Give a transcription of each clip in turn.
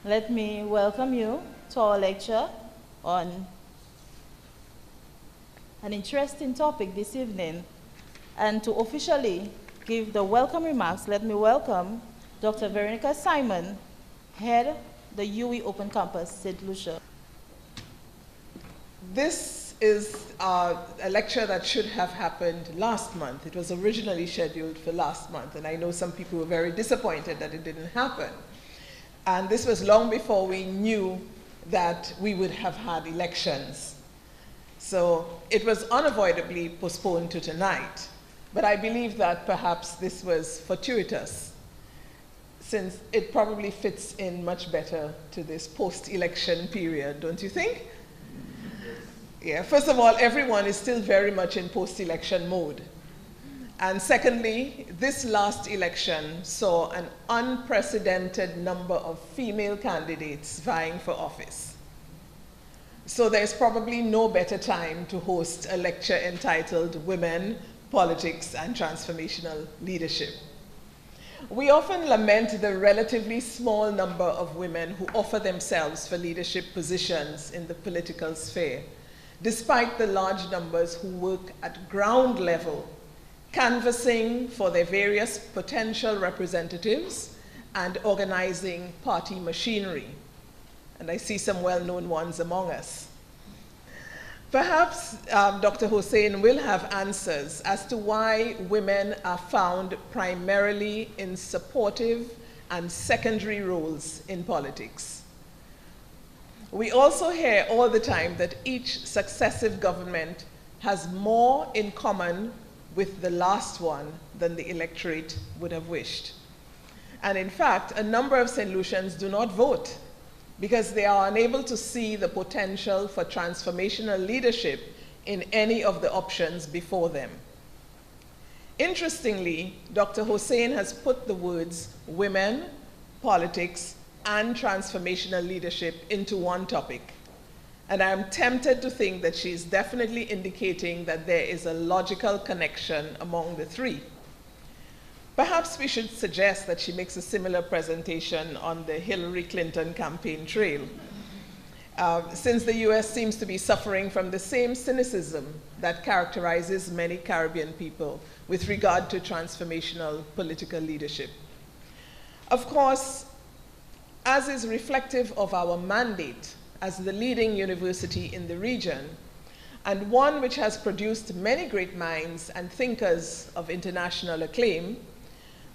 Let me welcome you to our lecture on an interesting topic this evening. And to officially give the welcome remarks, let me welcome Dr. Veronica Simon, head the UWI Open Campus, St. Lucia. This is a lecture that should have happened last month. It was originally scheduled for last month, and I know some people were very disappointed that it didn't happen. And this was long before we knew that we would have had elections. So it was unavoidably postponed to tonight. But I believe that perhaps this was fortuitous, since it probably fits in much better to this post-election period, don't you think? Yeah, first of all, everyone is still very much in post-election mode. And secondly, this last election saw an unprecedented number of female candidates vying for office. So there's probably no better time to host a lecture entitled Women, Politics, and Transformational Leadership. We often lament the relatively small number of women who offer themselves for leadership positions in the political sphere, despite the large numbers who work at ground level, canvassing for their various potential representatives and organizing party machinery. And I see some well-known ones among us. Perhaps Dr. Hossain will have answers as to why women are found primarily in supportive and secondary roles in politics. We also hear all the time that each successive government has more in common with the last one than the electorate would have wished. And in fact, a number of St. Lucians do not vote because they are unable to see the potential for transformational leadership in any of the options before them. Interestingly, Dr. Hossain has put the words women, politics, and transformational leadership into one topic. And I am tempted to think that she is definitely indicating that there is a logical connection among the three. Perhaps we should suggest that she makes a similar presentation on the Hillary Clinton campaign trail, since the US seems to be suffering from the same cynicism that characterizes many Caribbean people with regard to transformational political leadership. Of course, as is reflective of our mandate as the leading university in the region, and one which has produced many great minds and thinkers of international acclaim,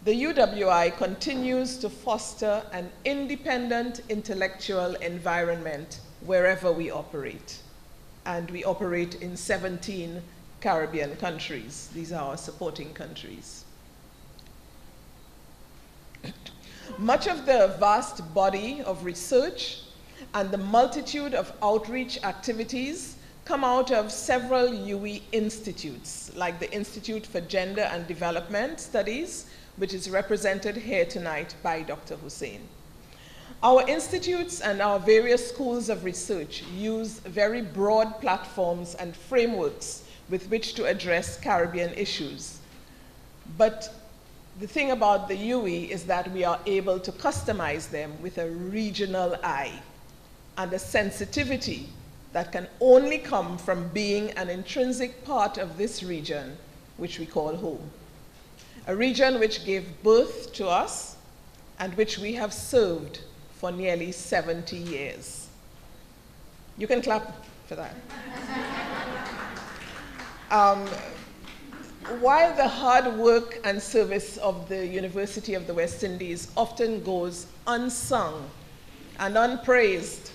the UWI continues to foster an independent intellectual environment wherever we operate. And we operate in 17 Caribbean countries. These are our supporting countries. Much of the vast body of research and the multitude of outreach activities come out of several UWI institutes, like the Institute for Gender and Development Studies, which is represented here tonight by Dr. Hossain. Our institutes and our various schools of research use very broad platforms and frameworks with which to address Caribbean issues. But the thing about the UWI is that we are able to customize them with a regional eye and a sensitivity that can only come from being an intrinsic part of this region, which we call home. A region which gave birth to us and which we have served for nearly 70 years. You can clap for that. While the hard work and service of the University of the West Indies often goes unsung and unpraised,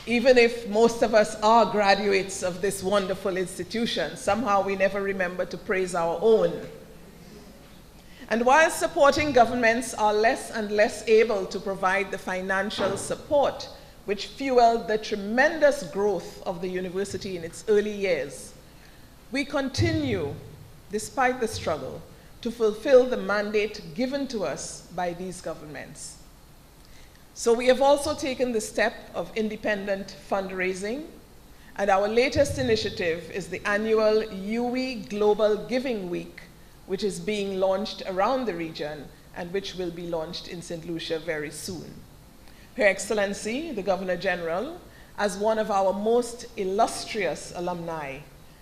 even if most of us are graduates of this wonderful institution, somehow we never remember to praise our own. And while supporting governments are less and less able to provide the financial support which fueled the tremendous growth of the university in its early years, we continue, despite the struggle, to fulfill the mandate given to us by these governments. So we have also taken the step of independent fundraising, and our latest initiative is the annual UWI Global Giving Week, which is being launched around the region and which will be launched in St. Lucia very soon. Her Excellency, the Governor General, as one of our most illustrious alumni,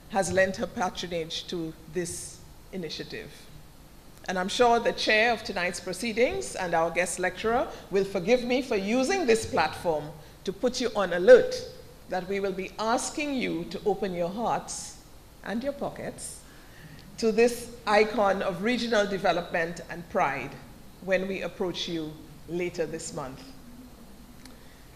has lent her patronage to this initiative. And I'm sure the chair of tonight's proceedings and our guest lecturer will forgive me for using this platform to put you on alert that we will be asking you to open your hearts and your pockets to this icon of regional development and pride when we approach you later this month.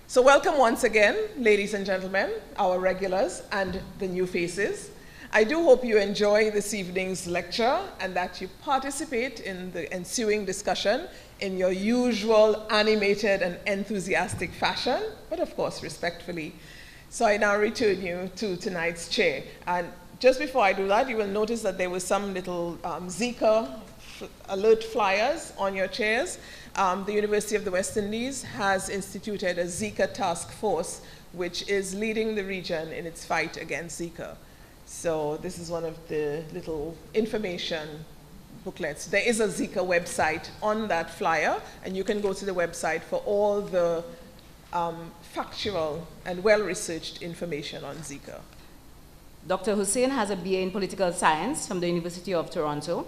So welcome once again, ladies and gentlemen, our regulars and the new faces. I do hope you enjoy this evening's lecture and that you participate in the ensuing discussion in your usual animated and enthusiastic fashion, but of course respectfully. So I now return you to tonight's chair. And just before I do that, you will notice that there were some little Zika alert flyers on your chairs. The University of the West Indies has instituted a Zika task force, which is leading the region in its fight against Zika. So this is one of the little information booklets. There is a Zika website on that flyer, and you can go to the website for all the factual and well-researched information on Zika. Dr. Hussain has a BA in Political Science from the University of Toronto,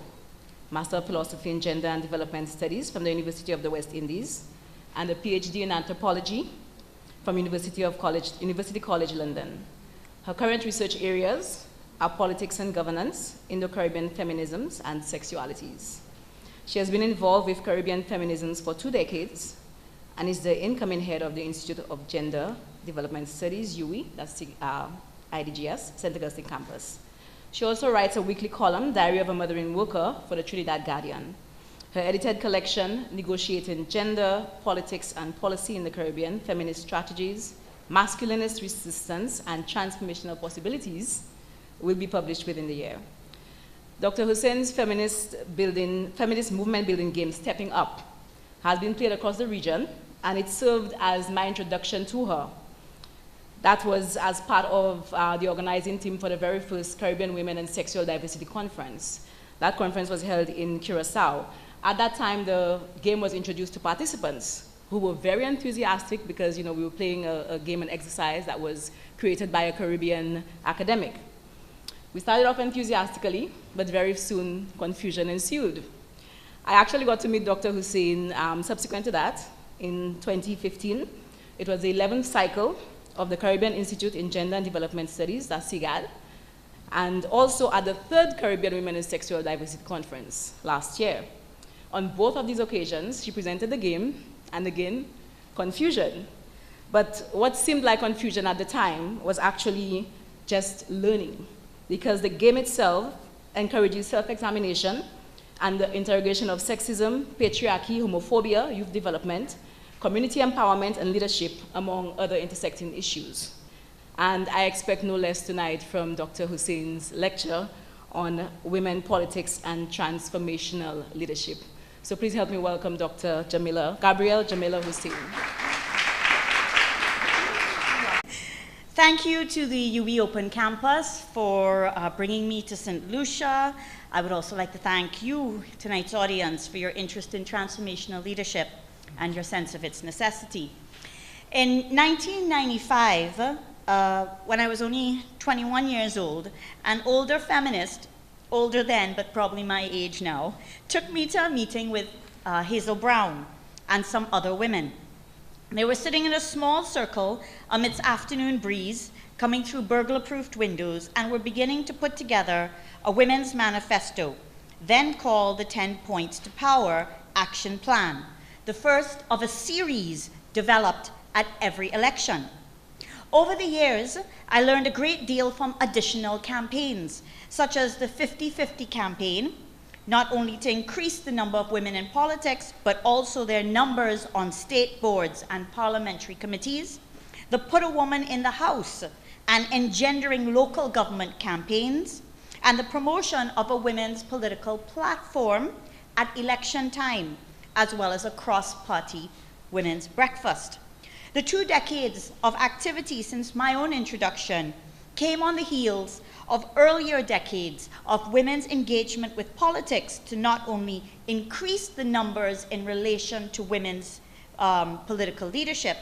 Master of Philosophy in Gender and Development Studies from the University of the West Indies, and a PhD in Anthropology from University College London. Her current research areas are politics and governance, Indo-Caribbean feminisms, and sexualities. She has been involved with Caribbean feminisms for 2 decades and is the incoming head of the Institute of Gender Development Studies, UWI, that's the IDGS, St. Augustine campus. She also writes a weekly column, Diary of a Mothering Worker, for the Trinidad Guardian. Her edited collection, Negotiating Gender, Politics and Policy in the Caribbean, Feminist Strategies, Masculinist Resistance, and Transformational Possibilities, will be published within the year. Dr. Hussain's feminist movement building game, Stepping Up, has been played across the region, and it served as my introduction to her. That was as part of the organizing team for the very first Caribbean Women and Sexual Diversity Conference. That conference was held in Curacao. At that time, the game was introduced to participants who were very enthusiastic because we were playing a game and exercise that was created by a Caribbean academic. We started off enthusiastically, but very soon confusion ensued. I actually got to meet Dr. Hussain subsequent to that in 2015. It was the 11th cycle of the Caribbean Institute in Gender and Development Studies, that's CIGAD, and also at the 3rd Caribbean Women and Sexual Diversity Conference last year. On both of these occasions, she presented the game, and again, confusion. But what seemed like confusion at the time was actually just learning, because the game itself encourages self-examination and the interrogation of sexism, patriarchy, homophobia, youth development, community empowerment, and leadership, among other intersecting issues. And I expect no less tonight from Dr. Hussain's lecture on women, politics, and transformational leadership. So please help me welcome Dr. Gabrielle Jamila Hussain. Thank you to the UWI Open Campus for bringing me to St. Lucia. I would also like to thank you, tonight's audience, for your interest in transformational leadership and your sense of its necessity. In 1995, when I was only 21 years old, an older feminist, older then but probably my age now, took me to a meeting with Hazel Brown and some other women. They were sitting in a small circle amidst afternoon breeze coming through burglar-proofed windows and were beginning to put together a women's manifesto, then called the 10 Points to Power Action Plan, the first of a series developed at every election. Over the years, I learned a great deal from additional campaigns, such as the 50-50 campaign, not only to increase the number of women in politics, but also their numbers on state boards and parliamentary committees, the Put a Woman in the House and engendering local government campaigns, and the promotion of a women's political platform at election time, as well as a cross-party women's breakfast. The 2 decades of activity since my own introduction came on the heels of earlier decades of women's engagement with politics to not only increase the numbers in relation to women's political leadership,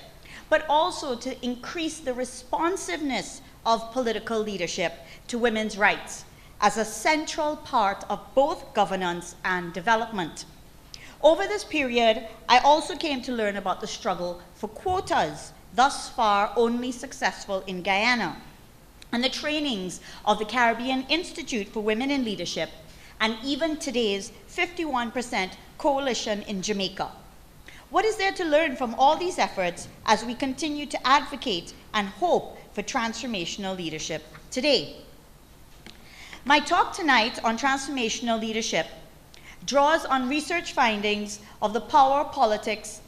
but also to increase the responsiveness of political leadership to women's rights as a central part of both governance and development. Over this period, I also came to learn about the struggle for quotas, thus far only successful in Guyana, and the trainings of the Caribbean Institute for Women in Leadership, and even today's 51% coalition in Jamaica. What is there to learn from all these efforts as we continue to advocate and hope for transformational leadership today? My talk tonight on transformational leadership draws on research findings of the Politics,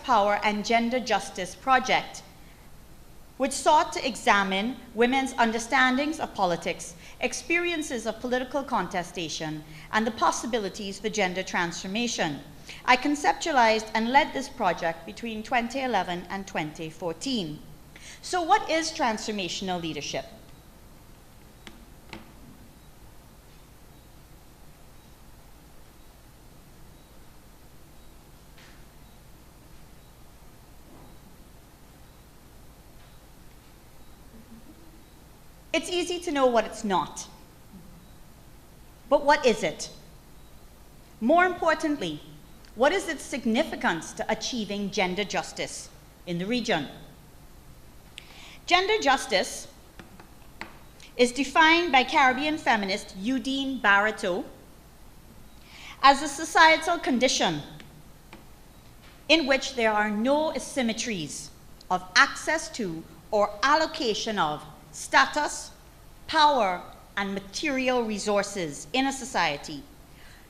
Power, and Gender Justice Project, which sought to examine women's understandings of politics, experiences of political contestation, and the possibilities for gender transformation. I conceptualized and led this project between 2011 and 2014. So what is transformational leadership? It's easy to know what it's not. But what is it? More importantly, what is its significance to achieving gender justice in the region? Gender justice is defined by Caribbean feminist Eudine Barreto as a societal condition in which there are no asymmetries of access to or allocation of status, power, and material resources in a society,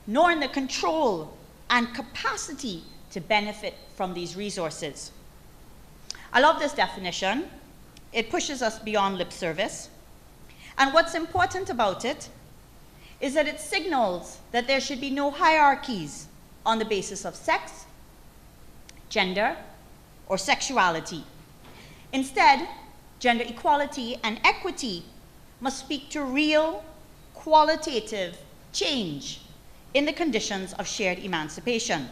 nor in the control and capacity to benefit from these resources. I love this definition. It pushes us beyond lip service. And what's important about it is that it signals that there should be no hierarchies on the basis of sex, gender, or sexuality. Instead, gender equality and equity must speak to real, qualitative change in the conditions of shared emancipation.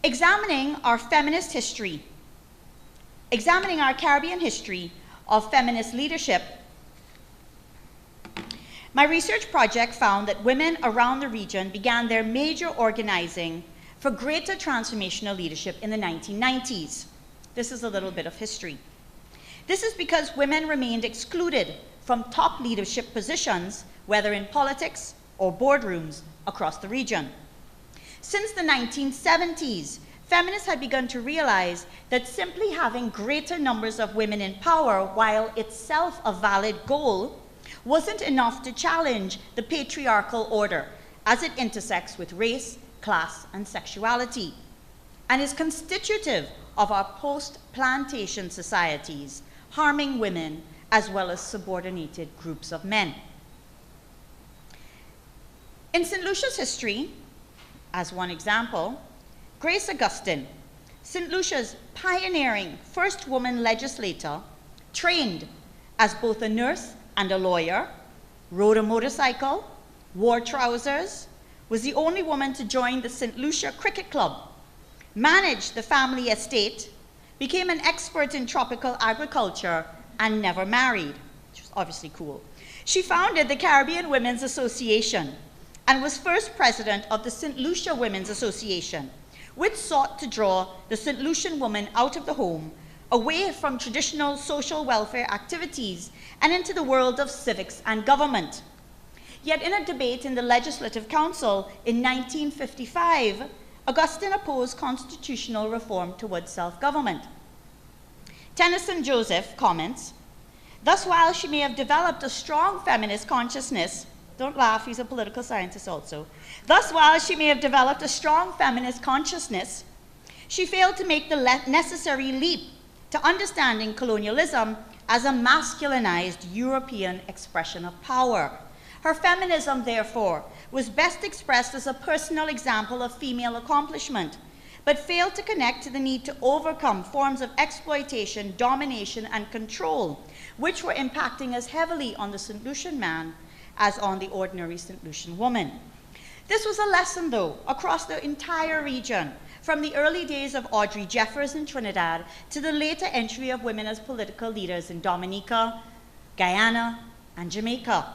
Examining our Caribbean history of feminist leadership, my research project found that women around the region began their major organizing for greater transformational leadership in the 1990s. This is a little bit of history. This is because women remained excluded from top leadership positions, whether in politics or boardrooms across the region. Since the 1970s, feminists had begun to realize that simply having greater numbers of women in power, while itself a valid goal, wasn't enough to challenge the patriarchal order as it intersects with race, class, and sexuality, and is constitutive of our post-plantation societies, harming women as well as subordinated groups of men. In St. Lucia's history, as one example, Grace Augustine, St. Lucia's pioneering first woman legislator, trained as both a nurse and a lawyer, rode a motorcycle, wore trousers, was the only woman to join the St. Lucia Cricket Club, managed the family estate, became an expert in tropical agriculture, and never married, which was obviously cool. She founded the Caribbean Women's Association and was first president of the St. Lucia Women's Association, which sought to draw the St. Lucian woman out of the home, away from traditional social welfare activities, and into the world of civics and government. Yet in a debate in the Legislative Council in 1955, Augustine opposed constitutional reform towards self-government. Tennyson Joseph comments, thus while she may have developed a strong feminist consciousness, don't laugh, he's a political scientist also, thus while she may have developed a strong feminist consciousness, she failed to make the necessary leap to understanding colonialism as a masculinized European expression of power. Her feminism, therefore, was best expressed as a personal example of female accomplishment, but failed to connect to the need to overcome forms of exploitation, domination, and control, which were impacting as heavily on the St. Lucian man as on the ordinary St. Lucian woman. This was a lesson, though, across the entire region from the early days of Audrey Jeffers in Trinidad to the later entry of women as political leaders in Dominica, Guyana, and Jamaica.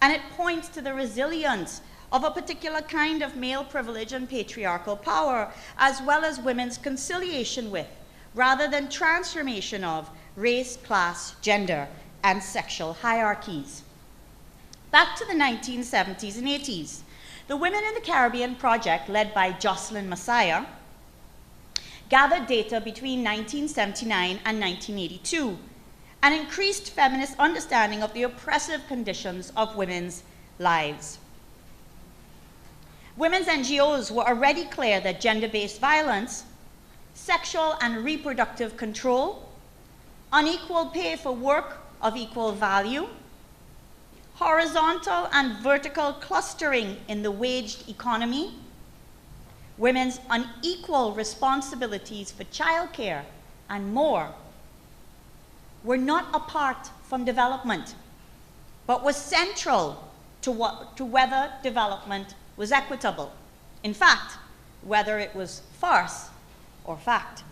And it points to the resilience of a particular kind of male privilege and patriarchal power, as well as women's conciliation with, rather than transformation of, race, class, gender, and sexual hierarchies. Back to the 1970s and 80s, the Women in the Caribbean project, led by Jocelyn Messiah, gathered data between 1979 and 1982 and increased feminist understanding of the oppressive conditions of women's lives. Women's NGOs were already clear that gender-based violence, sexual and reproductive control, unequal pay for work of equal value, horizontal and vertical clustering in the waged economy, women's unequal responsibilities for childcare, and more, were not apart from development, but were central to whether development was equitable. In fact, whether it was farce or fact.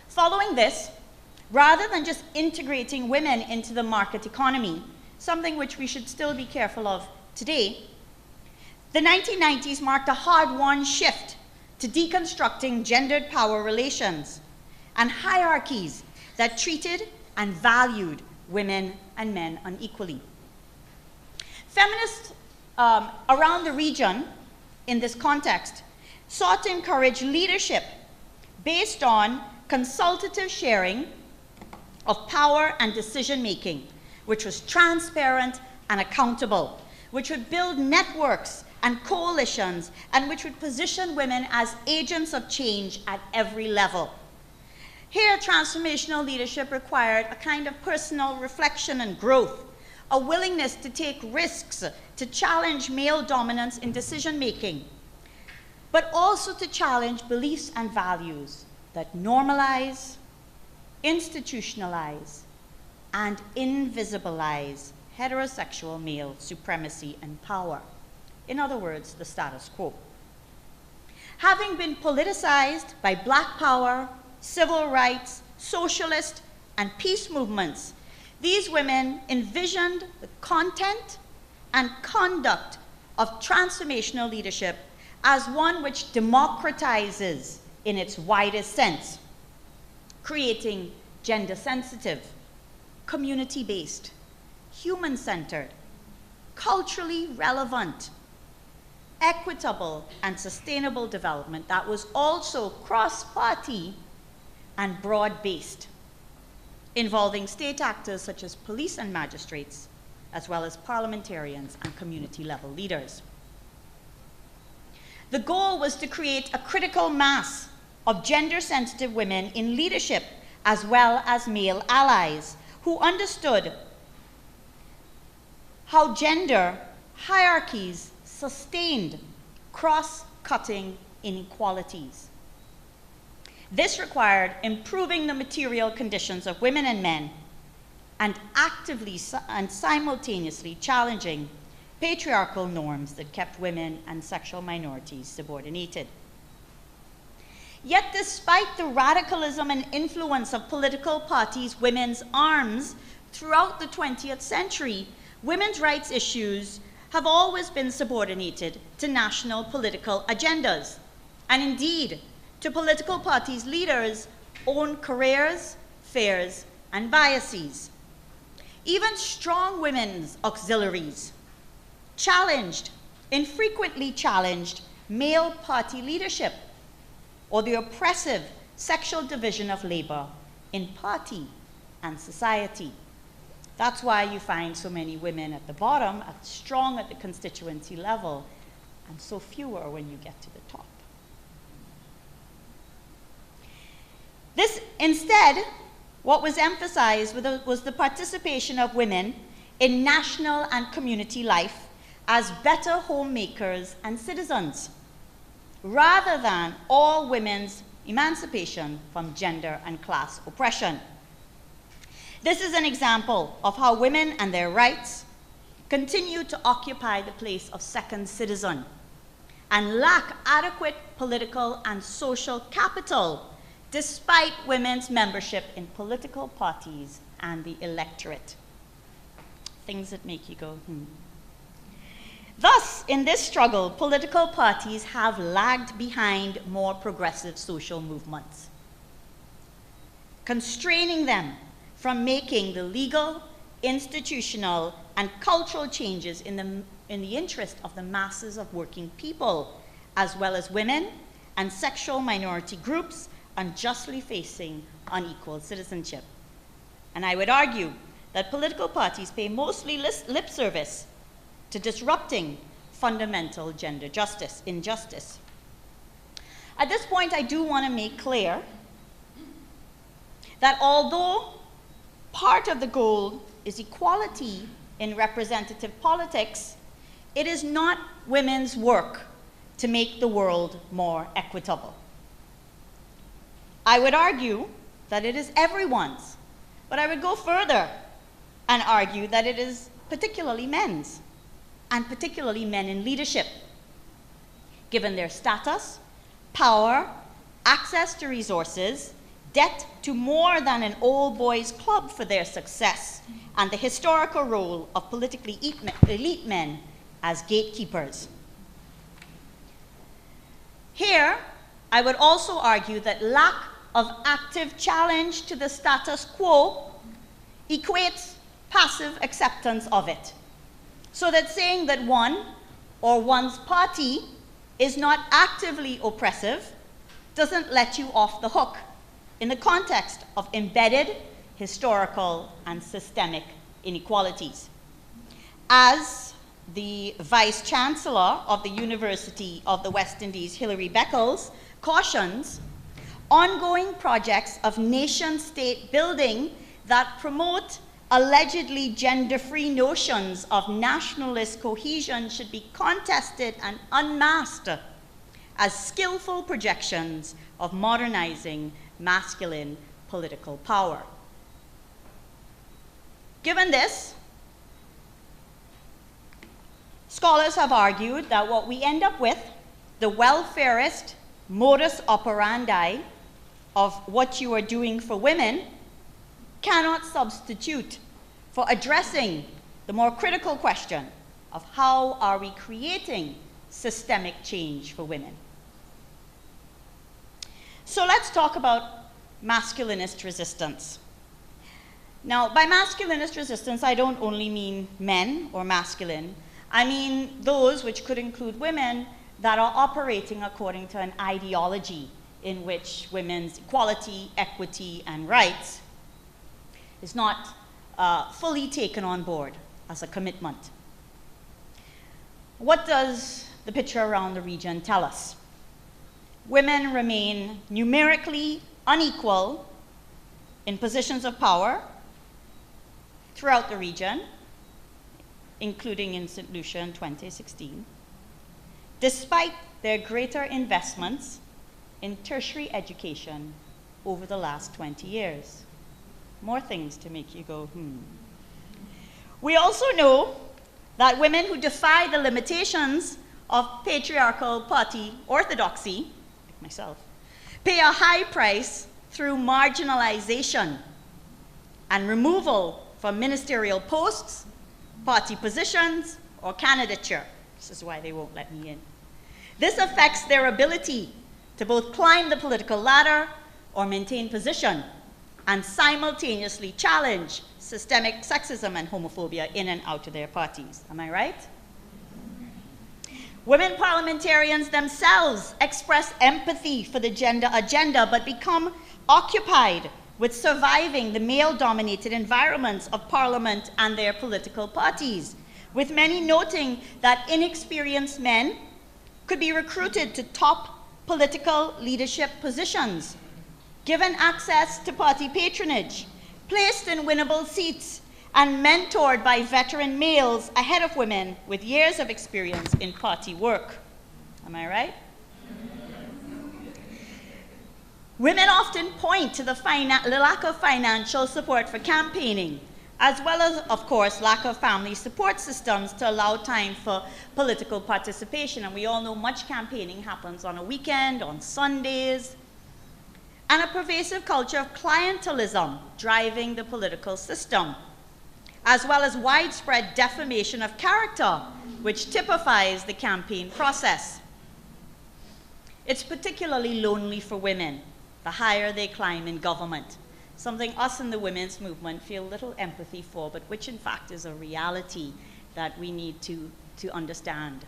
Following this, rather than just integrating women into the market economy, something which we should still be careful of today, the 1990s marked a hard-won shift to deconstructing gendered power relations and hierarchies that treated and valued women and men unequally. Feminists around the region, in this context, sought to encourage leadership based on consultative sharing of power and decision-making, which was transparent and accountable, which would build networks and coalitions, and which would position women as agents of change at every level. Here, transformational leadership required a kind of personal reflection and growth, a willingness to take risks, to challenge male dominance in decision-making, but also to challenge beliefs and values that normalize, institutionalize, and invisibilize heterosexual male supremacy and power. In other words, the status quo. Having been politicized by Black Power, civil rights, socialist, and peace movements, these women envisioned the content and conduct of transformational leadership as one which democratizes in its widest sense, creating gender-sensitive, community-based, human-centered, culturally relevant, equitable, and sustainable development that was also cross-party and broad-based, involving state actors such as police and magistrates, as well as parliamentarians and community-level leaders. The goal was to create a critical mass of gender-sensitive women in leadership, as well as male allies, who understood how gender hierarchies sustained cross-cutting inequalities. This required improving the material conditions of women and men and actively and simultaneously challenging patriarchal norms that kept women and sexual minorities subordinated. Yet despite the radicalism and influence of political parties' women's arms throughout the 20th century, women's rights issues have always been subordinated to national political agendas, and indeed to political parties' leaders' own careers, fears, and biases. Even strong women's auxiliaries challenged, infrequently challenged, male party leadership or the oppressive sexual division of labor in party and society. That's why you find so many women at the bottom, strong at the constituency level, and so fewer when you get to the top. Instead, what was emphasized was the participation of women in national and community life as better homemakers and citizens, rather than all women's emancipation from gender and class oppression. This is an example of how women and their rights continue to occupy the place of second citizen and lack adequate political and social capital, despite women's membership in political parties and the electorate. Things that make you go, Thus, in this struggle, political parties have lagged behind more progressive social movements, constraining them from making the legal, institutional, and cultural changes in the interest of the masses of working people, as well as women and sexual minority groups unjustly facing unequal citizenship. And I would argue that political parties pay mostly lip service to disrupting fundamental gender injustice. At this point, I do want to make clear that although part of the goal is equality in representative politics, it is not women's work to make the world more equitable. I would argue that it is everyone's, but I would go further and argue that it is particularly men's, and particularly men in leadership, given their status, power, access to resources, debt to more than an old boys club for their success, and the historical role of politically elite men as gatekeepers. Here, I would also argue that lack of active challenge to the status quo equates passive acceptance of it. So that saying that one or one's party is not actively oppressive doesn't let you off the hook in the context of embedded historical and systemic inequalities. As the Vice Chancellor of the University of the West Indies, Hilary Beckles, cautions, ongoing projects of nation-state building that promote allegedly gender-free notions of nationalist cohesion should be contested and unmasked as skillful projections of modernizing masculine political power. Given this, scholars have argued that what we end up with, the welfarist modus operandi of what you are doing for women, cannot substitute for addressing the more critical question of how are we creating systemic change for women. So let's talk about masculinist resistance. Now, by masculinist resistance, I don't only mean men or masculine. I mean those, which could include women, that are operating according to an ideology in which women's equality, equity, and rights is not fully taken on board as a commitment. What does the picture around the region tell us? Women remain numerically unequal in positions of power throughout the region, including in St. Lucia in 2016, despite their greater investments in tertiary education over the last 20 years. More things to make you go, We also know that women who defy the limitations of patriarchal party orthodoxy, like myself, pay a high price through marginalization and removal from ministerial posts, party positions, or candidature. This is why they won't let me in. This affects their ability to both climb the political ladder or maintain position, and simultaneously challenge systemic sexism and homophobia in and out of their parties. Am I right? Women parliamentarians themselves express empathy for the gender agenda, but become occupied with surviving the male-dominated environments of parliament and their political parties, with many noting that inexperienced men could be recruited to top political leadership positions, given access to party patronage, placed in winnable seats, and mentored by veteran males ahead of women with years of experience in party work. Am I right? Women often point to the lack of financial support for campaigning as well as, of course, lack of family support systems to allow time for political participation. And we all know much campaigning happens on a weekend, on Sundays, and a pervasive culture of clientelism driving the political system, as well as widespread defamation of character, which typifies the campaign process. It's particularly lonely for women the higher they climb in government, something us in the women's movement feel little empathy for, but which in fact is a reality that we need to understand.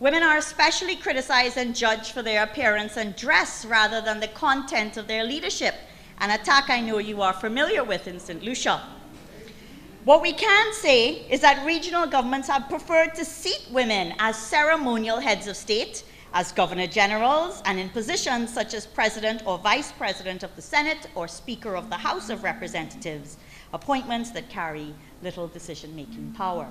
Women are especially criticized and judged for their appearance and dress rather than the content of their leadership, an attack I know you are familiar with in St. Lucia. What we can say is that regional governments have preferred to seat women as ceremonial heads of state, as governor generals, and in positions such as president or vice president of the Senate or speaker of the House of Representatives, appointments that carry little decision-making power.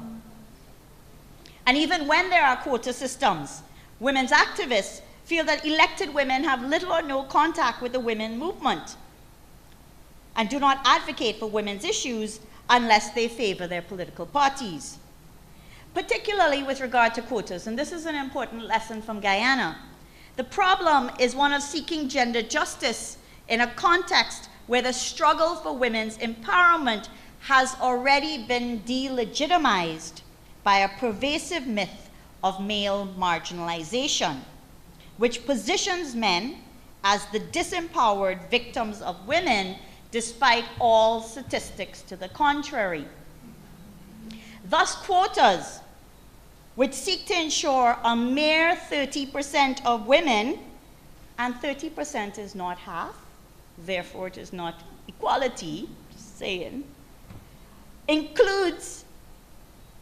And even when there are quota systems, women's activists feel that elected women have little or no contact with the women movement and do not advocate for women's issues unless they favor their political parties. Particularly with regard to quotas, and this is an important lesson from Guyana. The problem is one of seeking gender justice in a context where the struggle for women's empowerment has already been delegitimized by a pervasive myth of male marginalization, which positions men as the disempowered victims of women despite all statistics to the contrary. Thus, quotas, which seek to ensure a mere 30% of women, and 30% is not half, therefore it is not equality, just saying, includes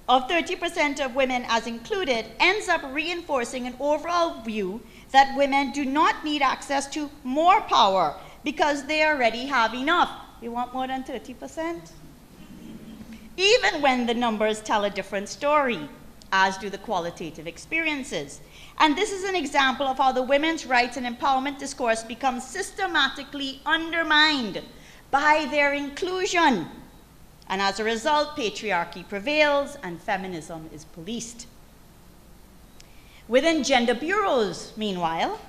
of 30% of women as included, ends up reinforcing an overall view that women do not need access to more power because they already have enough. You want more than 30%? Even when the numbers tell a different story, as do the qualitative experiences. And this is an example of how the women's rights and empowerment discourse becomes systematically undermined by their inclusion. And as a result, patriarchy prevails and feminism is policed. Within gender bureaus, meanwhile,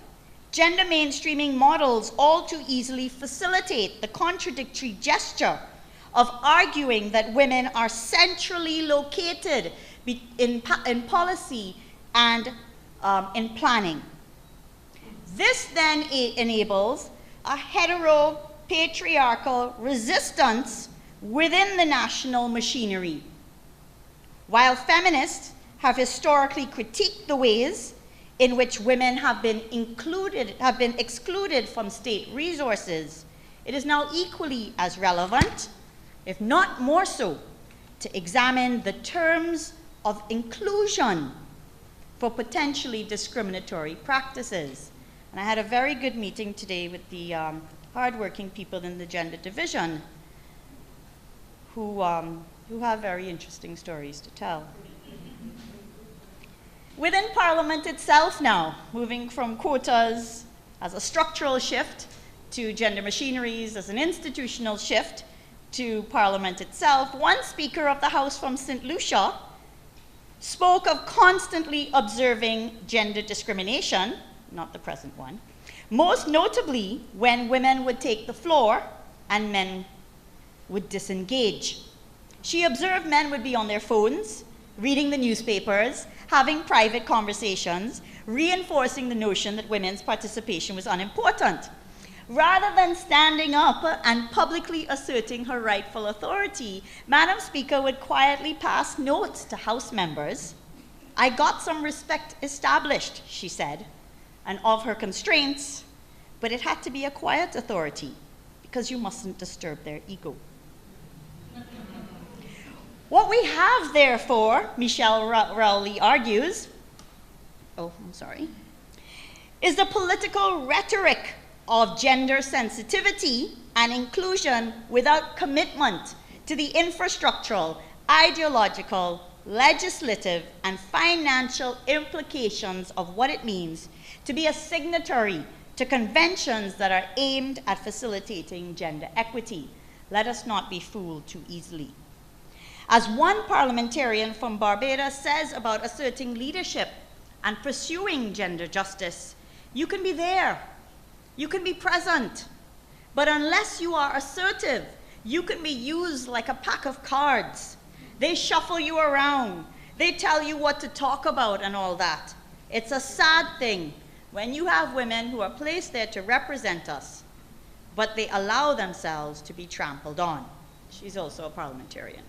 gender mainstreaming models all too easily facilitate the contradictory gesture of arguing that women are centrally located in policy and in planning. This then enables a hetero-patriarchal resistance within the national machinery. While feminists have historically critiqued the ways in which women have been excluded from state resources, it is now equally as relevant, if not more so, to examine the terms of inclusion for potentially discriminatory practices. And I had a very good meeting today with the hardworking people in the gender division who have very interesting stories to tell. Within Parliament itself now, moving from quotas as a structural shift to gender machineries as an institutional shift to Parliament itself, one Speaker of the House from St. Lucia spoke of constantly observing gender discrimination, not the present one, most notably when women would take the floor and men would disengage. She observed men would be on their phones, reading the newspapers, having private conversations, reinforcing the notion that women's participation was unimportant. Rather than standing up and publicly asserting her rightful authority, Madam Speaker would quietly pass notes to House members. "I got some respect established," she said, and of her constraints, but it had to be a quiet authority because you mustn't disturb their ego. What we have, therefore, Michelle Rowley argues, is the political rhetoric of gender sensitivity and inclusion without commitment to the infrastructural, ideological, legislative, and financial implications of what it means to be a signatory to conventions that are aimed at facilitating gender equity. Let us not be fooled too easily. As one parliamentarian from Barbados says about asserting leadership and pursuing gender justice, you can be there, you can be present, but unless you are assertive, you can be used like a pack of cards. They shuffle you around, they tell you what to talk about and all that. It's a sad thing when you have women who are placed there to represent us, but they allow themselves to be trampled on. She's also a parliamentarian.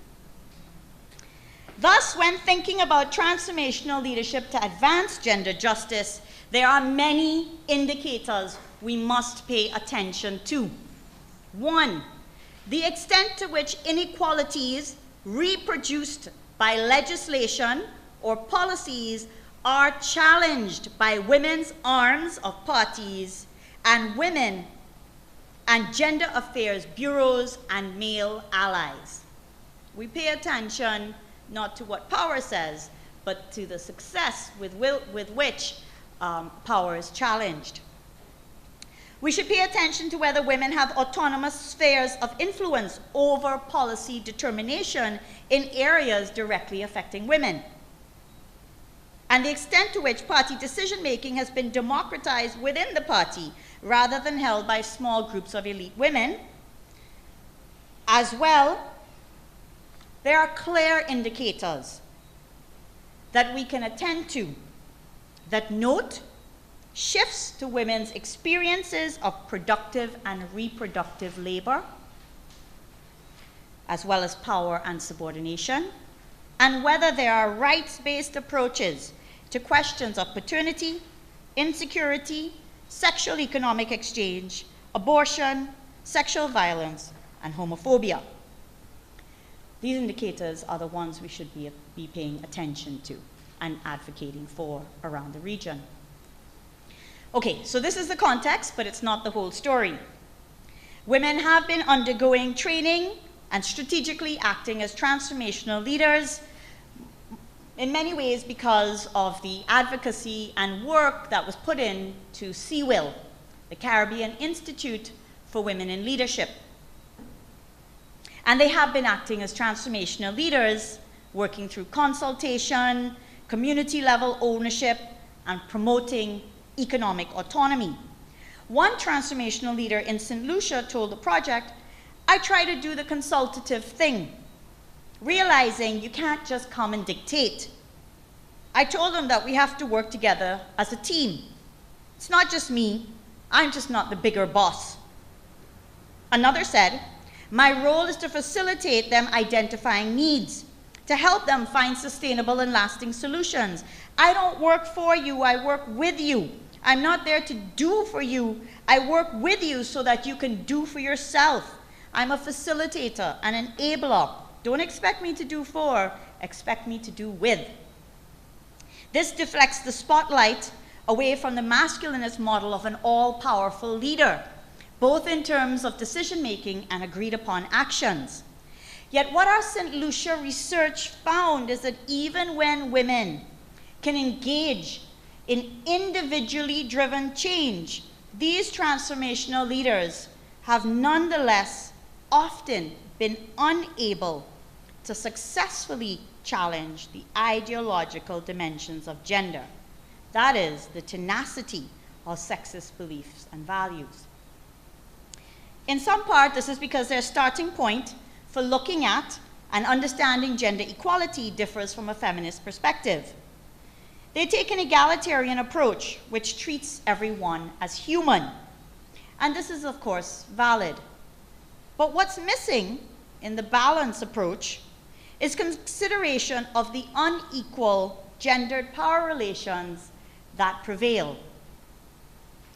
Thus, when thinking about transformational leadership to advance gender justice, there are many indicators we must pay attention to. One, the extent to which inequalities reproduced by legislation or policies are challenged by women's arms of parties and women and gender affairs bureaus and male allies. We pay attention not to what power says, but to the success with which power is challenged. We should pay attention to whether women have autonomous spheres of influence over policy determination in areas directly affecting women, and the extent to which party decision-making has been democratized within the party rather than held by small groups of elite women. As well, there are clear indicators that we can attend to that note shifts to women's experiences of productive and reproductive labor, as well as power and subordination, and whether there are rights-based approaches to questions of paternity, insecurity, sexual economic exchange, abortion, sexual violence, and homophobia. These indicators are the ones we should be paying attention to and advocating for around the region. Okay, so this is the context, but it's not the whole story. Women have been undergoing training and strategically acting as transformational leaders, in many ways because of the advocacy and work that was put in to CWIL, the Caribbean Institute for Women in Leadership. And they have been acting as transformational leaders, working through consultation, community-level ownership, and promoting economic autonomy. One transformational leader in St. Lucia told the project, "I try to do the consultative thing, realizing you can't just come and dictate. I told them that we have to work together as a team. It's not just me, I'm just not the bigger boss." Another said, "My role is to facilitate them identifying needs, to help them find sustainable and lasting solutions. I don't work for you, I work with you. I'm not there to do for you, I work with you so that you can do for yourself. I'm a facilitator, an enabler. Don't expect me to do for, expect me to do with." This deflects the spotlight away from the masculinist model of an all-powerful leader, both in terms of decision-making and agreed-upon actions. Yet what our St. Lucia research found is that even when women can engage in individually driven change, these transformational leaders have nonetheless often been unable to successfully challenge the ideological dimensions of gender. That is, the tenacity of sexist beliefs and values. In some part, this is because their starting point for looking at and understanding gender equality differs from a feminist perspective. They take an egalitarian approach, which treats everyone as human. And this is, of course, valid. But what's missing in the balanced approach is consideration of the unequal gendered power relations that prevail.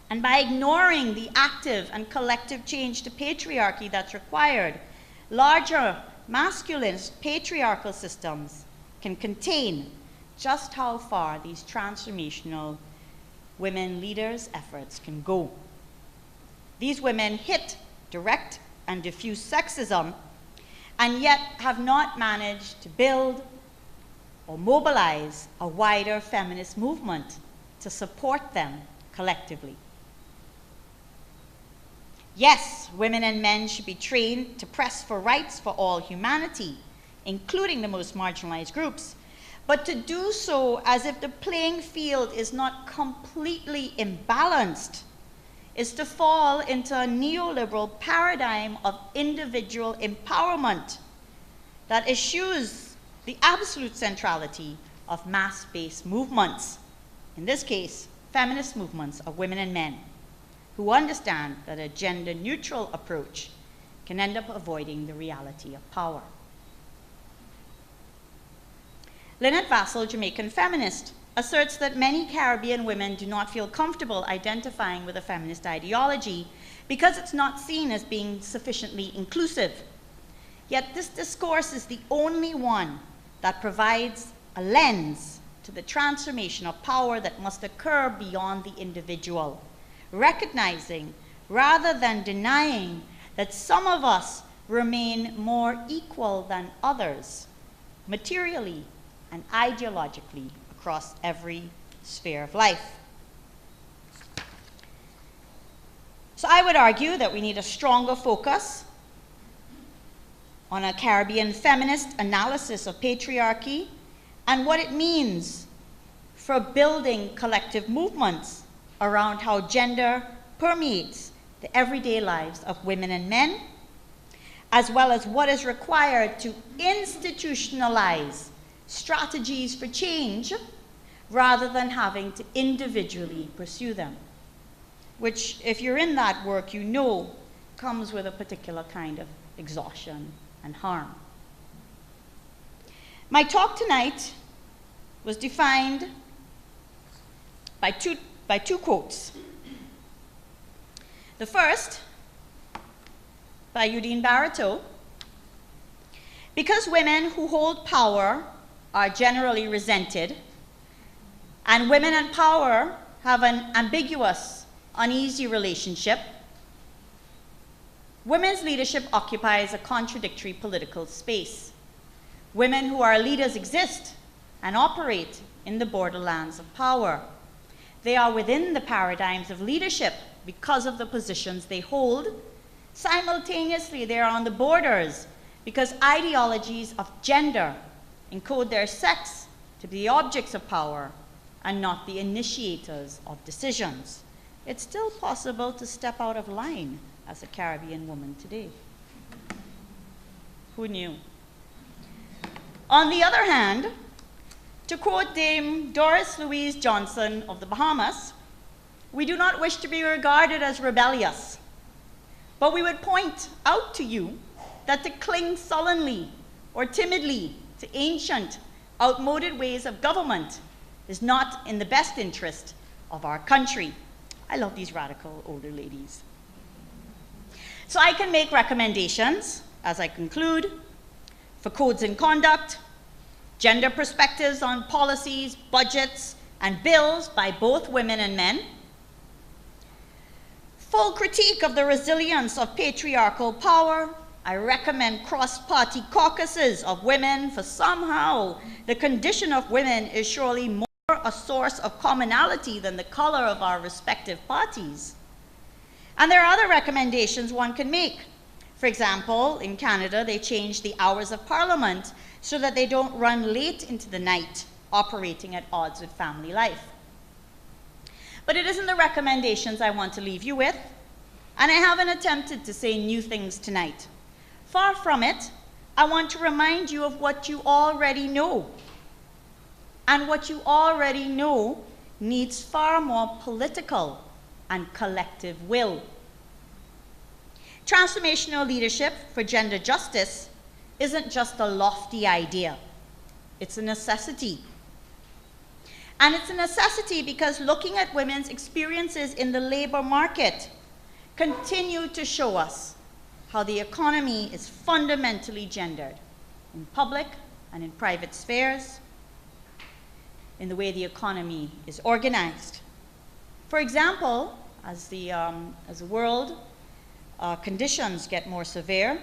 And by ignoring the active and collective change to patriarchy that's required, larger masculine patriarchal systems can contain just how far these transformational women leaders' efforts can go. These women hit direct and diffuse sexism and yet have not managed to build or mobilize a wider feminist movement to support them collectively. Yes, women and men should be trained to press for rights for all humanity, including the most marginalized groups, but to do so as if the playing field is not completely imbalanced is to fall into a neoliberal paradigm of individual empowerment that eschews the absolute centrality of mass-based movements, in this case, feminist movements of women and men, who understand that a gender-neutral approach can end up avoiding the reality of power. Lynette Vassell, Jamaican feminist, asserts that many Caribbean women do not feel comfortable identifying with a feminist ideology because it's not seen as being sufficiently inclusive. Yet this discourse is the only one that provides a lens to the transformation of power that must occur beyond the individual, recognizing rather than denying that some of us remain more equal than others, materially and ideologically across every sphere of life. So I would argue that we need a stronger focus on a Caribbean feminist analysis of patriarchy and what it means for building collective movements around how gender permeates the everyday lives of women and men, as well as what is required to institutionalize strategies for change rather than having to individually pursue them, which, if you're in that work, you know comes with a particular kind of exhaustion and harm. My talk tonight was defined by two quotes. The first, by Eugene Baratow: because women who hold power are generally resented, and women and power have an ambiguous, uneasy relationship, women's leadership occupies a contradictory political space. Women who are leaders exist and operate in the borderlands of power. They are within the paradigms of leadership because of the positions they hold. Simultaneously, they are on the borders because ideologies of gender encode their sex to be the objects of power and not the initiators of decisions. It's still possible to step out of line as a Caribbean woman today. Who knew? On the other hand, to quote Dame Doris Louise Johnson of the Bahamas, we do not wish to be regarded as rebellious, but we would point out to you that to cling sullenly or timidly to ancient, outmoded ways of government is not in the best interest of our country. I love these radical older ladies. So I can make recommendations, as I conclude, for codes and conduct, gender perspectives on policies, budgets, and bills by both women and men, full critique of the resilience of patriarchal power. I recommend cross-party caucuses of women, for somehow the condition of women is surely more a source of commonality than the color of our respective parties. And there are other recommendations one can make. For example, in Canada, they changed the hours of Parliament so that they don't run late into the night, operating at odds with family life. But it isn't the recommendations I want to leave you with, and I haven't attempted to say new things tonight. Far from it, I want to remind you of what you already know. And what you already know needs far more political and collective will. Transformational leadership for gender justice isn't just a lofty idea. It's a necessity. And it's a necessity because looking at women's experiences in the labor market continue to show us how the economy is fundamentally gendered in public and in private spheres, in the way the economy is organized. For example, as the world conditions get more severe,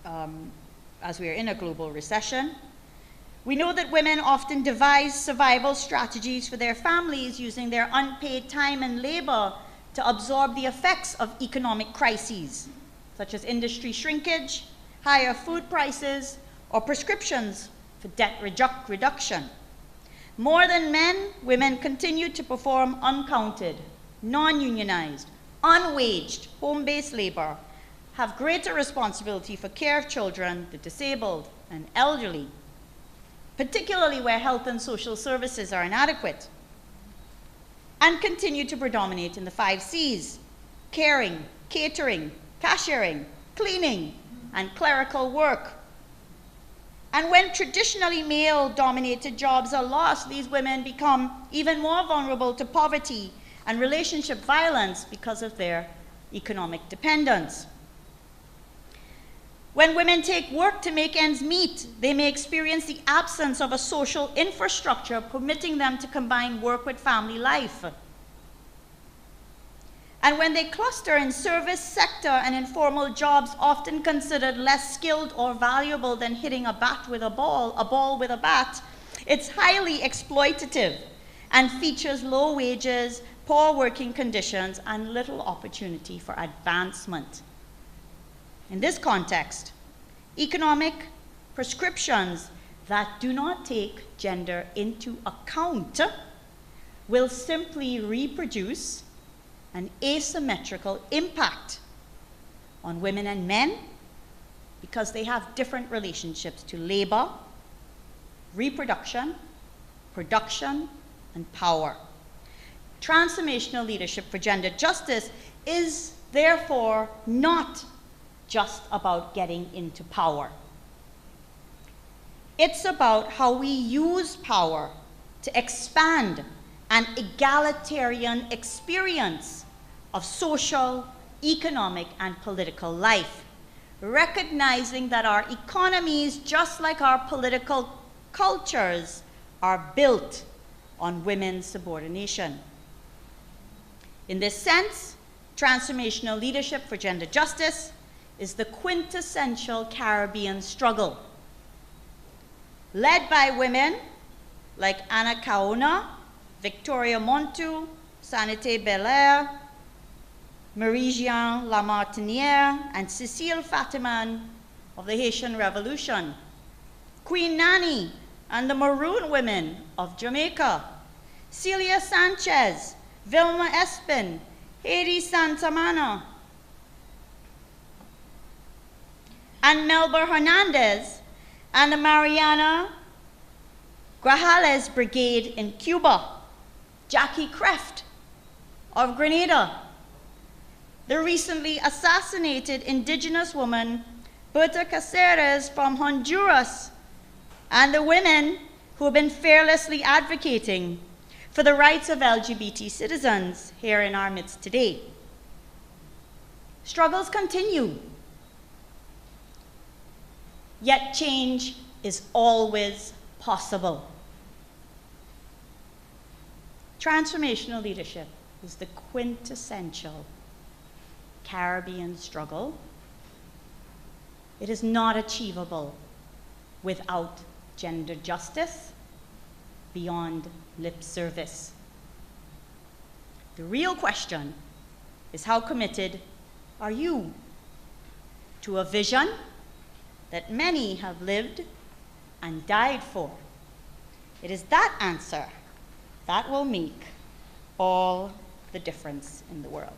as we are in a global recession, we know that women often devise survival strategies for their families using their unpaid time and labor to absorb the effects of economic crises, such as industry shrinkage, higher food prices, or prescriptions for debt reduction. More than men, women continue to perform uncounted, non-unionized, unwaged, home-based labor, have greater responsibility for care of children, the disabled, and elderly, particularly where health and social services are inadequate, and continue to predominate in the 5 C's: caring, catering, cashiering, cleaning, and clerical work. And when traditionally male-dominated jobs are lost, these women become even more vulnerable to poverty and relationship violence because of their economic dependence. When women take work to make ends meet, they may experience the absence of a social infrastructure permitting them to combine work with family life. And when they cluster in service sector and informal jobs often considered less skilled or valuable than hitting a bat with a ball with a bat, it's highly exploitative and features low wages, poor working conditions, and little opportunity for advancement. In this context, economic prescriptions that do not take gender into account will simply reproduce an asymmetrical impact on women and men because they have different relationships to labor, reproduction, production, and power. Transformational leadership for gender justice is therefore not just about getting into power. It's about how we use power to expand an egalitarian experience of social, economic, and political life, recognizing that our economies, just like our political cultures, are built on women's subordination. In this sense, transformational leadership for gender justice is the quintessential Caribbean struggle, led by women like Anna Kaona, Victoria Montu, Sanité Belair, Marie-Jeanne Lamartinière, and Cécile Fatiman of the Haitian Revolution, Queen Nanny and the Maroon Women of Jamaica, Celia Sanchez, Vilma Espin, Haiti Santamana, and Melba Hernandez and the Mariana Grajales Brigade in Cuba, Jackie Kreft of Grenada, the recently assassinated indigenous woman Berta Cáceres from Honduras, and the women who have been fearlessly advocating for the rights of LGBT citizens here in our midst today. Struggles continue, yet change is always possible. Transformational leadership is the quintessential Caribbean struggle. It is not achievable without gender justice beyond lip service. The real question is, how committed are you to a vision that many have lived and died for? It is that answer that will make all the difference in the world.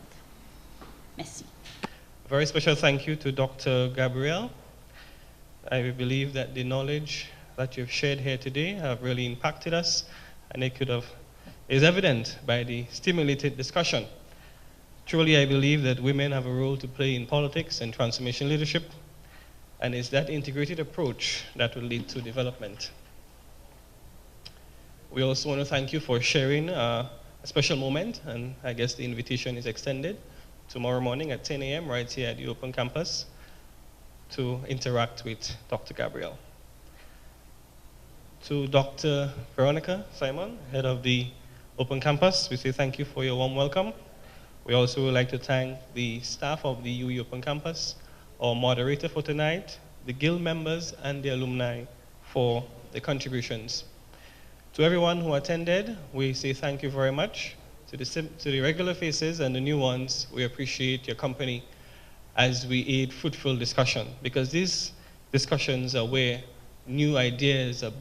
Merci. A very special thank you to Dr. Gabrielle. I believe that the knowledge that you've shared here today have really impacted us, and it is evident by the stimulated discussion. Truly, I believe that women have a role to play in politics and transformation leadership, and it's that integrated approach that will lead to development. We also want to thank you for sharing a special moment, and I guess the invitation is extended tomorrow morning at 10 a.m. right here at the Open Campus to interact with Dr. Gabrielle. To Dr. Veronica Simon, head of the Open Campus, we say thank you for your warm welcome. We also would like to thank the staff of the UWI Open Campus, our moderator for tonight, the guild members, and the alumni for the contributions. To everyone who attended, we say thank you very much. To the regular faces and the new ones, we appreciate your company as we aid fruitful discussion, because these discussions are where new ideas are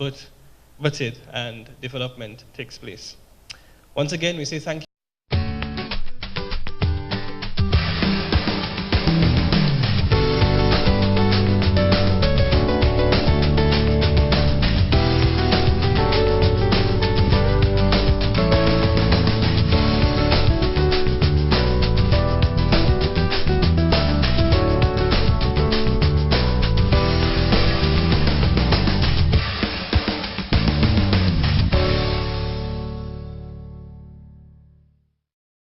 butted and development takes place. Once again, we say thank you.